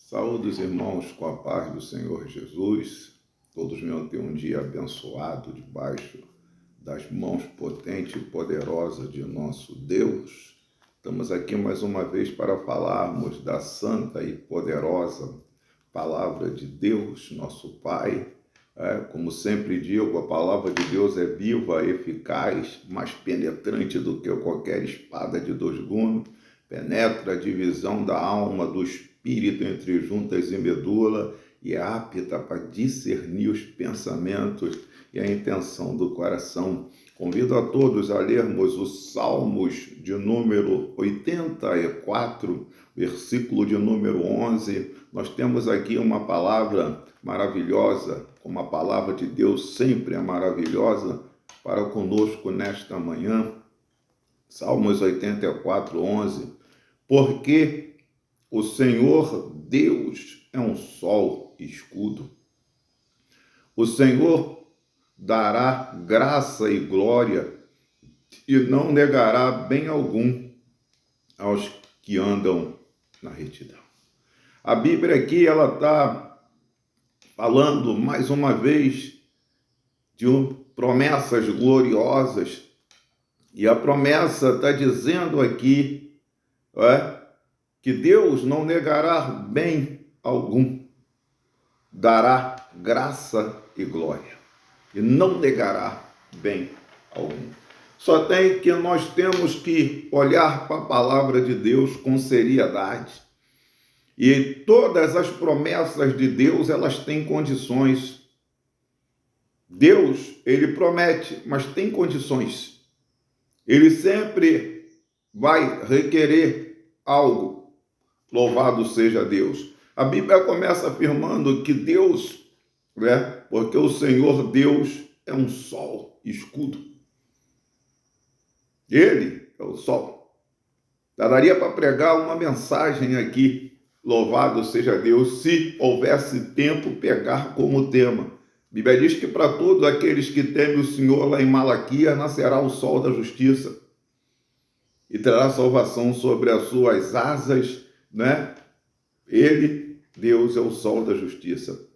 Saúde os irmãos com a paz do Senhor Jesus. Todos venham ter um dia abençoado debaixo das mãos potentes e poderosas de nosso Deus. Estamos aqui mais uma vez para falarmos da santa e poderosa palavra de Deus, nosso Pai. Como sempre digo, a palavra de Deus é viva, eficaz, mais penetrante do que qualquer espada de dois gumes, penetra a divisão da alma, do espírito entre juntas e medula e é apta para discernir os pensamentos e a intenção do coração. Convido a todos a lermos os Salmos de número 84, versículo de número 11. Nós temos aqui uma palavra maravilhosa, como a palavra de Deus sempre é maravilhosa para conosco nesta manhã. Salmos 84, 11. Porque o Senhor Deus é um sol e escudo. O Senhor dará graça e glória e não negará bem algum aos que andam na retidão. A Bíblia aqui, ela está falando mais uma vez de promessas gloriosas, e a promessa está dizendo aqui que Deus não negará bem algum, dará graça e glória, e não negará bem algum. Só tem que nós temos que olhar para a palavra de Deus com seriedade. E todas as promessas de Deus, elas têm condições. Deus, ele promete, mas tem condições. Ele sempre vai requerer algo. Louvado seja Deus. A Bíblia começa afirmando que Deus, porque o Senhor Deus é um sol, escudo. Ele é o sol. Daria para pregar uma mensagem aqui. Louvado seja Deus, se houvesse tempo, pegar como tema. A Bíblia diz que para todos aqueles que temem o Senhor, lá em Malaquias, nascerá o sol da justiça e terá salvação sobre as suas asas, Ele, Deus, é o sol da justiça.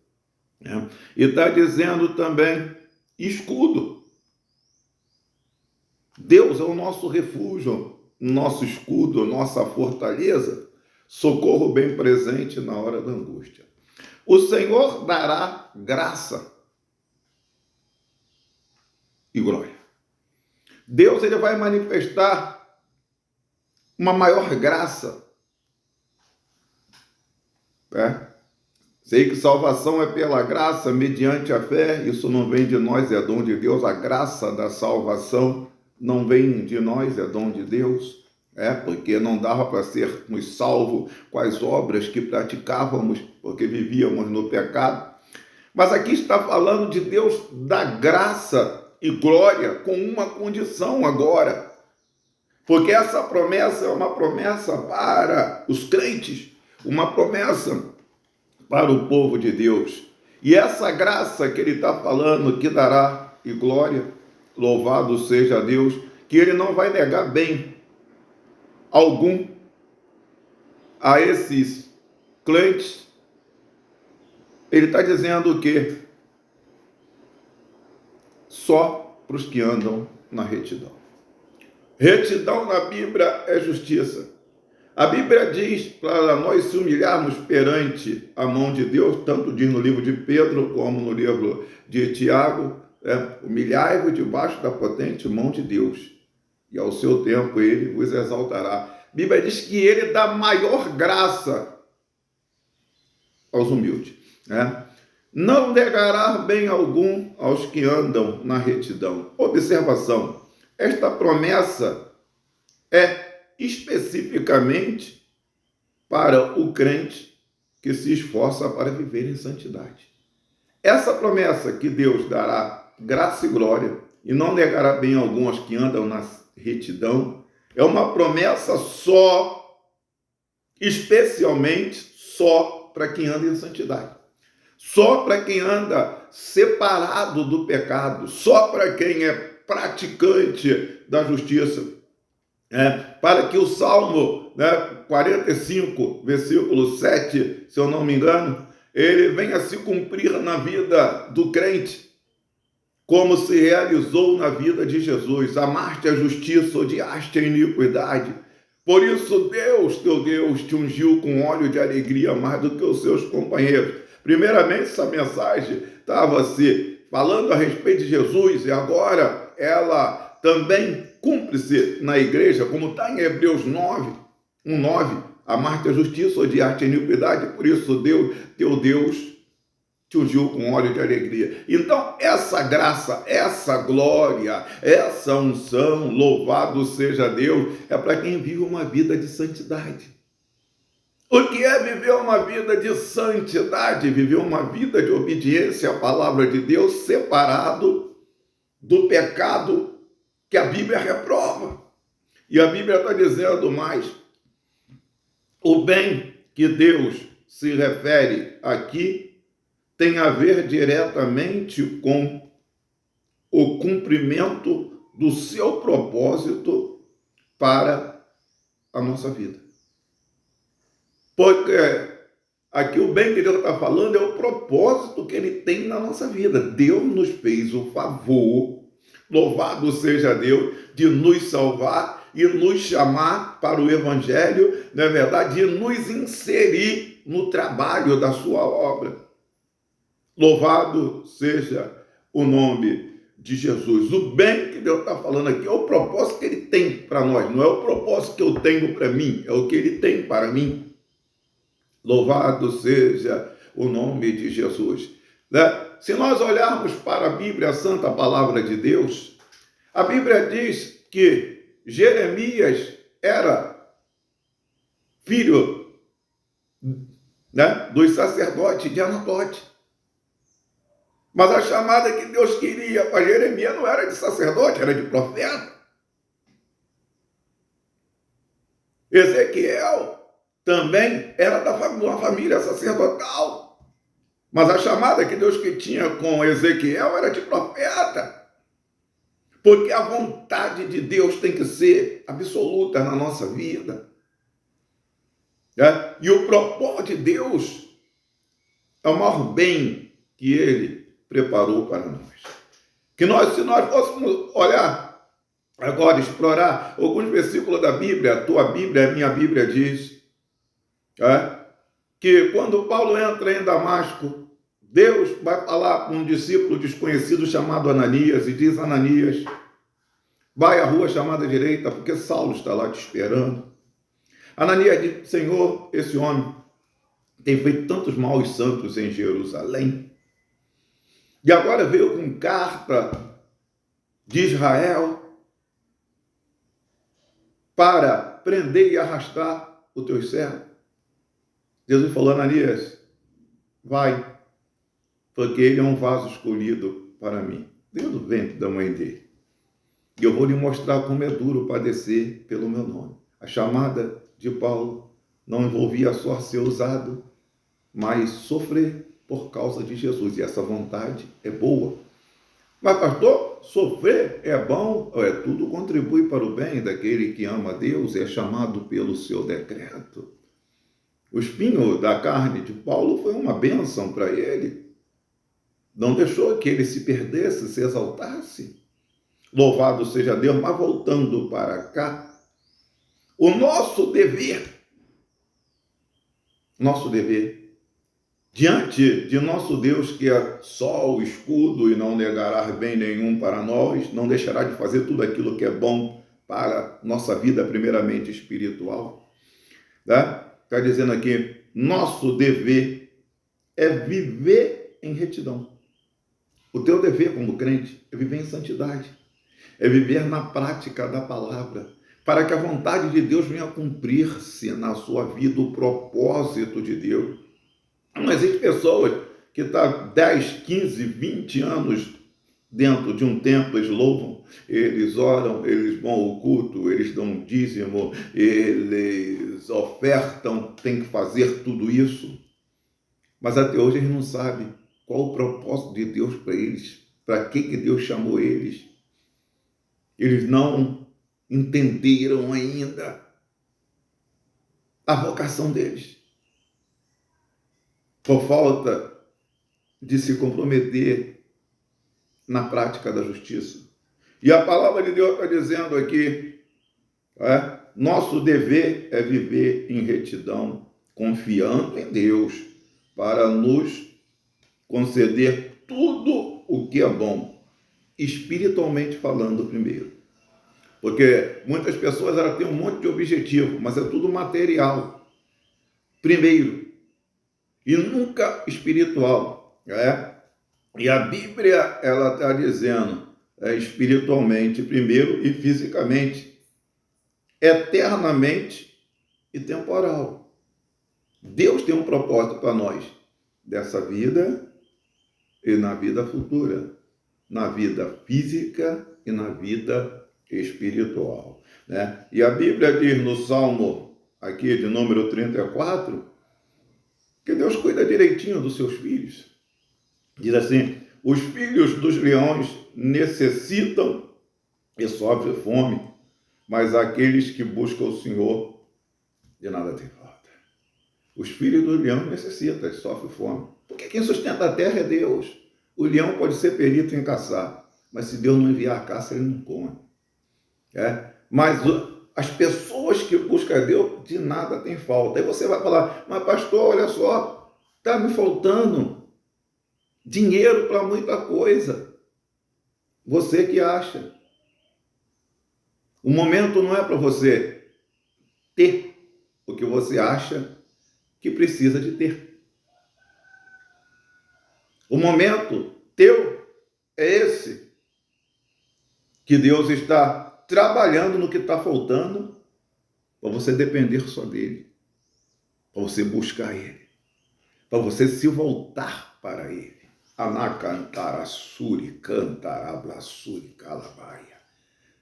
E está dizendo também, escudo. Deus é o nosso refúgio, nosso escudo, nossa fortaleza, socorro bem presente na hora da angústia. O Senhor dará graça e glória. Deus, ele vai manifestar uma maior graça. Sei que salvação é pela graça, mediante a fé. Isso não vem de nós, é dom de Deus. A graça da salvação não vem de nós, é dom de Deus. Porque não dava para sermos salvos com as obras que praticávamos, porque vivíamos no pecado. Mas aqui está falando de Deus da graça e glória com uma condição agora. Porque essa promessa é uma promessa para os crentes, uma promessa para o povo de Deus. E essa graça que ele está falando, que dará e glória, louvado seja Deus, que ele não vai negar bem algum a esses crentes. Ele está dizendo o quê? Só para os que andam na retidão. Retidão na Bíblia é justiça. A Bíblia diz para nós se humilharmos perante a mão de Deus, tanto diz no livro de Pedro como no livro de Tiago, humilhai-vos debaixo da potente mão de Deus, e ao seu tempo ele vos exaltará. A Bíblia diz que ele dá maior graça aos humildes. Não negará bem algum aos que andam na retidão. Observação, esta promessa é especificamente para o crente que se esforça para viver em santidade. Essa promessa que Deus dará graça e glória e não negará bem algum aos que andam na retidão, é uma promessa só, especialmente só para quem anda em santidade. Só para quem anda separado do pecado, só para quem é praticante da justiça. Para que o Salmo 45, versículo 7, se eu não me engano, ele vem a se cumprir na vida do crente, como se realizou na vida de Jesus. Amaste a justiça, odiaste a iniquidade. Por isso Deus, teu Deus, te ungiu com óleo de alegria mais do que os seus companheiros. Primeiramente, essa mensagem estava se falando a respeito de Jesus e agora ela também cumpre-se na igreja, como está em Hebreus 9, 1:9. Amaste a justiça, odiaste a iniquidade, por isso Deus, teu Deus, te ungiu com óleo de alegria. Então, essa graça, essa glória, essa unção, louvado seja Deus, é para quem vive uma vida de santidade. O que é viver uma vida de santidade? Viver uma vida de obediência à palavra de Deus, separado do pecado que a Bíblia reprova. E a Bíblia está dizendo mais: o bem que Deus se refere aqui tem a ver diretamente com o cumprimento do seu propósito para a nossa vida. Porque aqui o bem que Deus está falando é o propósito que Ele tem na nossa vida. Deus nos fez o favor, louvado seja Deus, de nos salvar e nos chamar para o Evangelho, não é verdade? De nos inserir no trabalho da sua obra. Louvado seja o nome de Jesus. O bem que Deus está falando aqui é o propósito que Ele tem para nós. Não é o propósito que eu tenho para mim, é o que Ele tem para mim. Louvado seja o nome de Jesus. Né? Se nós olharmos para a Bíblia, a Santa Palavra de Deus, a Bíblia diz que Jeremias era filho, né, dos sacerdotes de Anatote. Mas a chamada que Deus queria para Jeremias não era de sacerdote, era de profeta. Ezequiel também era de uma família sacerdotal. Mas a chamada que Deus que tinha com Ezequiel era de profeta. Porque a vontade de Deus tem que ser absoluta na nossa vida. Né? E o propósito de Deus é o maior bem que Ele preparou para nós. Que nós, se nós fôssemos olhar agora, explorar alguns versículos da Bíblia, a tua Bíblia, a minha Bíblia diz, que quando Paulo entra em Damasco, Deus vai falar com um discípulo desconhecido chamado Ananias e diz: Ananias, vai à rua chamada direita, porque Saulo está lá te esperando. Ananias diz: Senhor, esse homem tem feito tantos maus santos em Jerusalém. E agora veio com carta de Israel para prender e arrastar o teu servo. Jesus falou: Ananias, vai, porque ele é um vaso escolhido para mim. Dentro do ventre da mãe dele. E eu vou lhe mostrar como é duro padecer pelo meu nome. A chamada de Paulo não envolvia só ser usado, mas sofrer por causa de Jesus. E essa vontade é boa. Mas, pastor, sofrer é bom? Tudo contribui para o bem daquele que ama a Deus e é chamado pelo seu decreto. O espinho da carne de Paulo foi uma bênção para ele. Não deixou que ele se perdesse, se exaltasse. Louvado seja Deus, mas voltando para cá, o nosso dever, diante de nosso Deus, que é sol, escudo e não negará bem nenhum para nós, não deixará de fazer tudo aquilo que é bom para nossa vida, primeiramente espiritual. Tá? Está dizendo aqui, nosso dever é viver em retidão. O teu dever como crente é viver em santidade, é viver na prática da palavra, para que a vontade de Deus venha cumprir-se na sua vida, o propósito de Deus. Não existe pessoas que estão 10, 15, 20 anos dentro de um templo, eles louvam, eles oram, eles vão ao culto, eles dão dízimo, eles ofertam, tem que fazer tudo isso. Mas até hoje eles não sabem qual o propósito de Deus para eles, para que Deus chamou eles. Eles não entenderam ainda a vocação deles, por falta de se comprometer na prática da justiça. E a palavra de Deus está dizendo aqui, nosso dever é viver em retidão, confiando em Deus, para nos conceder tudo o que é bom, espiritualmente falando primeiro. Porque muitas pessoas elas têm um monte de objetivo, mas é tudo material, primeiro, e nunca espiritual. E a Bíblia ela está dizendo espiritualmente primeiro e fisicamente, eternamente e temporal. Deus tem um propósito para nós, dessa vida e na vida futura, na vida física e na vida espiritual. E a Bíblia diz no Salmo, aqui de número 34, que Deus cuida direitinho dos seus filhos. Diz assim, os filhos dos leões necessitam e sofrem fome, mas aqueles que buscam o Senhor, de nada tem falta. Os filhos do leão necessitam e sofrem fome. Porque quem sustenta a terra é Deus. O leão pode ser perito em caçar, mas se Deus não enviar a caça, ele não come. Mas as pessoas que buscam a Deus, de nada tem falta. Aí você vai falar, mas pastor, olha só, está me faltando dinheiro para muita coisa. Você que acha. O momento não é para você ter o que você acha que precisa de ter. O momento teu é esse, que Deus está trabalhando no que está faltando, para você depender só dele, para você buscar ele, para você se voltar para ele. Anacantarassuri, cantarablassuri, calabaia.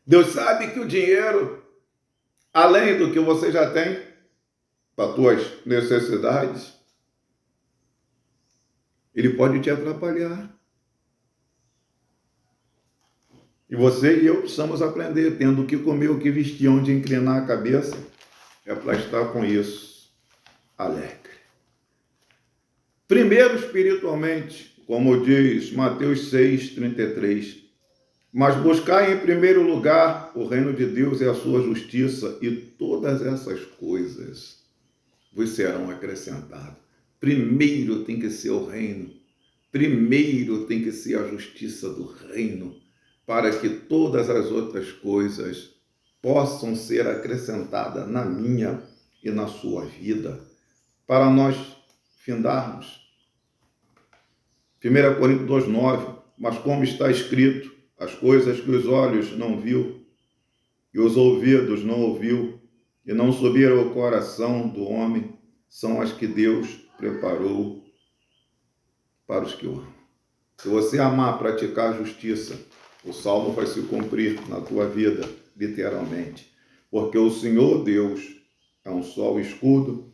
Deus sabe que o dinheiro, além do que você já tem, para as tuas necessidades, ele pode te atrapalhar. E você e eu precisamos aprender, tendo o que comer, o que vestir, onde inclinar a cabeça, é para estar com isso alegre. Primeiro, espiritualmente, como diz Mateus 6:33, mas buscai em primeiro lugar o reino de Deus e a sua justiça, e todas essas coisas vos serão acrescentadas. Primeiro tem que ser o reino, primeiro tem que ser a justiça do reino, para que todas as outras coisas possam ser acrescentadas na minha e na sua vida, para nós findarmos. 1 Coríntios 2:9, mas como está escrito, as coisas que os olhos não viu, e os ouvidos não ouviu, e não subiram ao coração do homem, são as que Deus preparou para os que o amam. Se você amar praticar a justiça, o salmo vai se cumprir na tua vida, literalmente. Porque o Senhor Deus é um sol e escudo,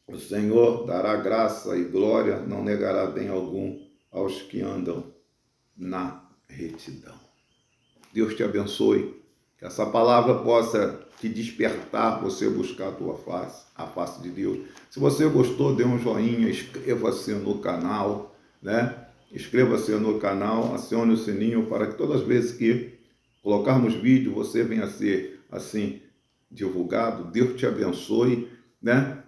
o Senhor dará graça e glória, não negará bem algum aos que andam na retidão. Deus te abençoe, que essa palavra possa te despertar, você buscar a tua face, a face de Deus. Se você gostou, dê um joinha, inscreva-se no canal, Inscreva-se no canal, acione o sininho para que todas as vezes que colocarmos vídeo, você venha a ser assim divulgado. Deus te abençoe,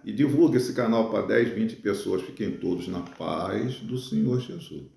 E divulgue esse canal para 10, 20 pessoas. Fiquem todos na paz do Senhor Jesus.